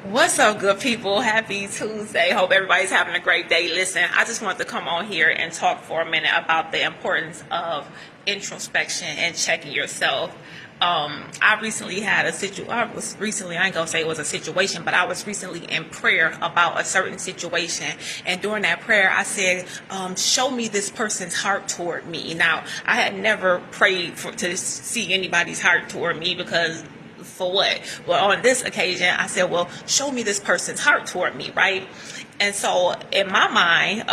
What's up, good people? Happy Tuesday. Hope everybody's having a great day. Listen, I just wanted to come on here and talk for a minute about the importance of introspection and checking yourself. I recently had I ain't gonna say it was a situation, but I was recently in prayer about a certain situation. And during that prayer, I said, show me this person's heart toward me. Now, I had never prayed to see anybody's heart toward me because for what? Well, on this occasion, I said, well, show me this person's heart toward me, right? And so in my mind,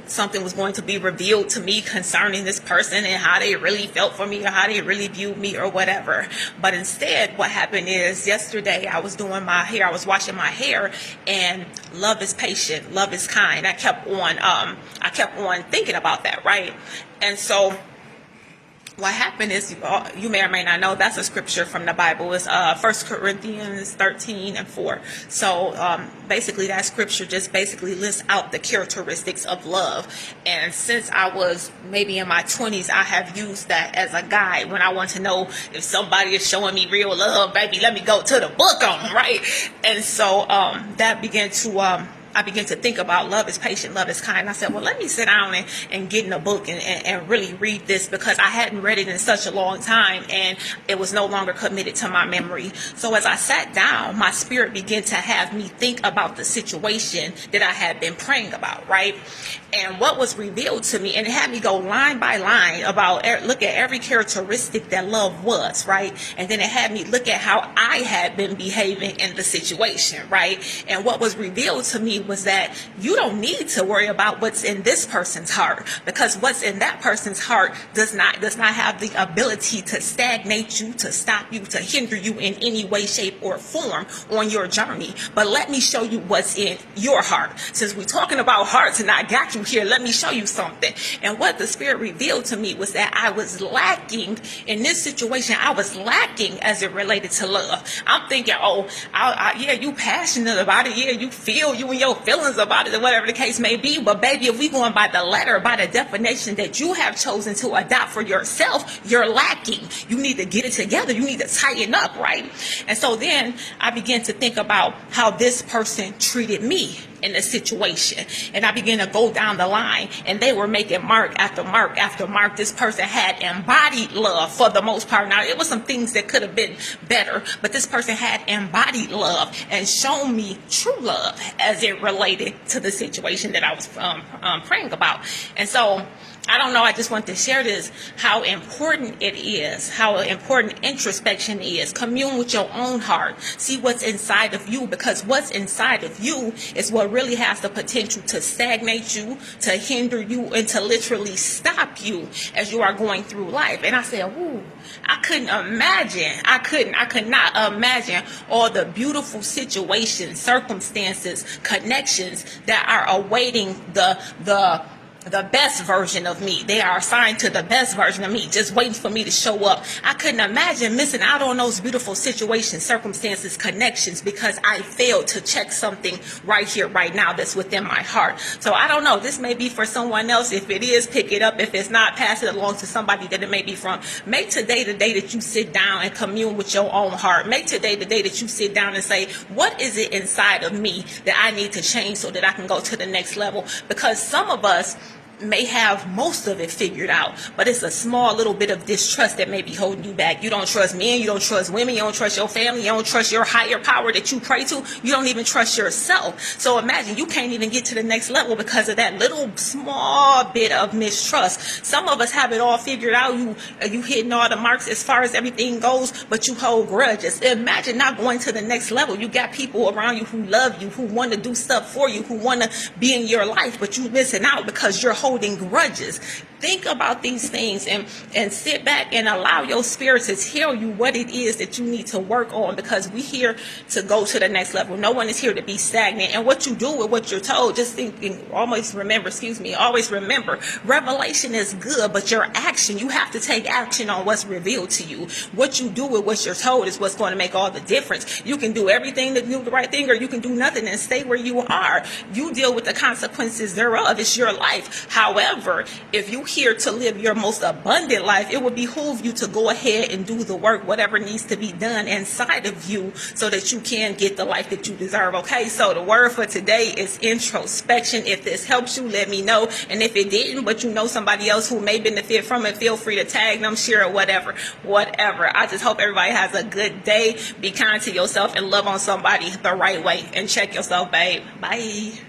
something was going to be revealed to me concerning this person and how they really felt for me or how they really viewed me or whatever. But instead, what happened is yesterday I was doing my hair, I was washing my hair, and love is patient, love is kind. I kept on thinking about that, right? And so what happened is, you may or may not know, that's a scripture from the Bible. It's 1 Corinthians 13:4. So basically that scripture just basically lists out the characteristics of love. And since I was maybe in my 20s, I have used that as a guide when I want to know if somebody is showing me real love. Baby, let me go to the book on them, right? And so I began to think about love is patient, love is kind. I said, well, let me sit down and get in a book and really read this, because I hadn't read it in such a long time and it was no longer committed to my memory. So as I sat down, my spirit began to have me think about the situation that I had been praying about, right? And what was revealed to me, and it had me go line by line look at every characteristic that love was, right? And then it had me look at how I had been behaving in the situation, right? And what was revealed to me was that you don't need to worry about what's in this person's heart, because what's in that person's heart does not have the ability to stagnate you, to stop you, to hinder you in any way, shape, or form on your journey. But let me show you what's in your heart. Since we're talking about hearts and I got you here, let me show you something. And what the Spirit revealed to me was that I was lacking in this situation. I was lacking as it related to love. I'm thinking, yeah, you passionate about it. Yeah, you and your feelings about it, or whatever the case may be. But baby, if we going by the letter, by the definition that you have chosen to adopt for yourself, you're lacking. You need to get it together. You need to tighten up, right? And so then I began to think about how this person treated me in this situation. And I began to go down the line, and they were making mark after mark after mark. This person had embodied love for the most part. Now, it was some things that could have been better, but this person had embodied love and shown me true love as it related to the situation that I was praying about. And so I don't know, I just want to share this, how important it is, how important introspection is. Commune with your own heart. See what's inside of you, because what's inside of you is what really has the potential to stagnate you, to hinder you, and to literally stop you as you are going through life. And I said, ooh, I could not imagine all the beautiful situations, circumstances, connections that are awaiting the best version of me. They are assigned to the best version of me, just waiting for me to show up. I couldn't imagine missing out on those beautiful situations, circumstances, connections, because I failed to check something right here, right now, that's within my heart. So I don't know. This may be for someone else. If it is, pick it up. If it's not, pass it along to somebody that it may be from. Make today the day that you sit down and commune with your own heart. Make today the day that you sit down and say, what is it inside of me that I need to change so that I can go to the next level? Because some of us may have most of it figured out, but it's a small little bit of distrust that may be holding you back. You don't trust men, you don't trust women, you don't trust your family, you don't trust your higher power that you pray to, you don't even trust yourself. So imagine you can't even get to the next level because of that little small bit of mistrust. Some of us have it all figured out. You hitting all the marks as far as everything goes, but you hold grudges. Imagine not going to the next level. You got people around you who love you, who want to do stuff for you, who want to be in your life, but you missing out because you're holding grudges. Think about these things and sit back and allow your spirit to tell you what it is that you need to work on, because we're here to go to the next level. No one is here to be stagnant. And what you do with what you're told, just always remember, revelation is good, but your action, you have to take action on what's revealed to you. What you do with what you're told is what's going to make all the difference. You can do everything to do the right thing, or you can do nothing and stay where you are. You deal with the consequences thereof. It's your life. However, if you here to live your most abundant life, it would behoove you to go ahead and do the work, whatever needs to be done inside of you, so that you can get the life that you deserve. Okay, so the word for today is introspection. If this helps you, let me know. And if it didn't, but you know somebody else who may benefit from it, feel free to tag them, share it, whatever. I just hope everybody has a good day. Be kind to yourself and love on somebody the right way. And check yourself, babe. Bye.